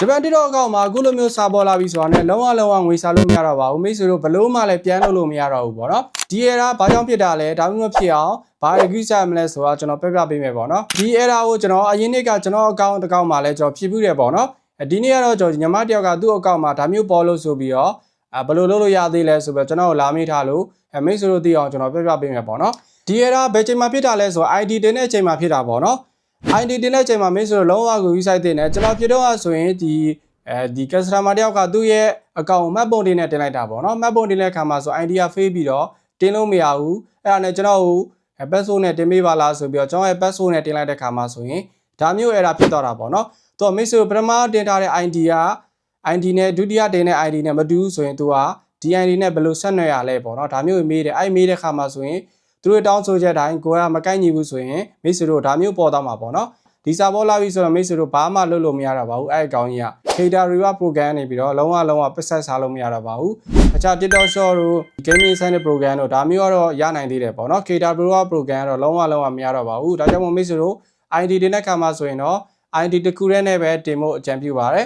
ဂျပန်တစ်တော့အကောင့်မှာအခုလိုမျိုးစာပေါ်လာပြီဆိုတာနဲ့လုံးဝငွေစားလို့မရတော့ပါဘူးမိတ်ဆွေတို့ဘလို့မှလည်းပြန်လို့မရတော့ဘူးပေါ့နော်ဒီ error ဘာကြောင့်ဖြစ်တာလဲဒါမှမဖြစ်အောင်ဘာ excuse ရမလဲဆိုတော့ကျွန်တော်ပြပြပေးမယ်ပေါ့နော်ဒီ error ကိုကျွန်တော်အရင်နေ့ကကျွန်တော်အကောင့်တစ်ကောင့်မှာလည်းကျွန်တော်ဖြည့်ပြီးတယ်ပေါ့နော်ဒီနေ့ကတော့ကျွန်တော်ညီမတယောက်ကသူ့အကောင့်မှာဒါမျိုးပေါ်လို့ဆိုပြီးတော့ဘယ်လိုလုပ်လို့ရသေးလဲဆိုပြီးကျွန်တော်ကိုလာမေးထားလို့မိတ်ဆွေတို့သိအောင်ကျွန်တော်ပြပြပေးမယ်ပေါ့နော်ဒီ error ဘယ်ချိန်မှာဖြစ်တာလဲဆိုတော့ ID တင်တဲ့အချိန်မှာဖြစ်တာပေါ့နော် ID တင်တဲ့အချိန်မှာမိတ်ဆွေတို့လုံးဝကို website တင်တယ်ကျွန်တော်ဖြစ်တော့ဆိုရင်ဒီ customer တယောက်ကသူ့ရဲ့အကောင့်ကိုမှတ်ပုံတင်နဲ့တင်လိုက်တာပေါ့နော်မှတ်ပုံတင်တဲ့အခါမှာဆို ID က fake ပြီးတော့တင်လို့မရဘူးအဲ့ဒါနဲ့ကျွန်တော်ကို password နဲ့တင်ပေးပါလားဆိုပြီးတော့ကျွန်တော်ရဲ့ password နဲ့တင်လိုက်တဲ့အခါမှာဆိုရင်ဒါမျိုး error ဖြစ်သွားတာပေါ့နော်သူကမိတ်ဆွေပထမတင်ထားတဲ့ ID က ID နဲ့ဒုတိယတင်တဲ့ ID နဲ့မတူဘူးဆိုရင်သူကဒီ ID နဲ့ဘယ်လိုဆက်နွယ်ရလဲပေါ့နော်ဒါမျိုးမေးတယ်အဲ့မေးတဲ့အခါမှာဆိုရင်သူတို့တောင်းဆိုချက်တိုင်းကိုကမကိုက်ညီဘူးဆိုရင်မိတ်ဆွေတို့ဒါမျိုးပေါ်သွားမှာပေါ့နော်ဒီစာပေါ်လာပြီဆိုတော့မိတ်ဆွေတို့ဘာမှလုပ်လို့မရတော့ပါဘူးအဲ့အကောင်ကြီးက Cater Reward Program နေပြီးတော့လုံးဝပတ်ဆက်စားလို့မရတော့ပါဘူးအခြား TikTok Shop တို့ Gaming Incentive Program တို့ဒါမျိုးကတော့ရနိုင်သေးတယ်ပေါ့နော် Cater Reward Program ကတော့လုံးဝမရတော့ပါဘူးဒါကြောင့်မို့မိတ်ဆွေတို့ ID တင်တဲ့အခါမှာဆိုရင်တော့ ID တစ်ခုတည်းနဲ့ပဲတင်ဖို့အကြံပြုပါတယ်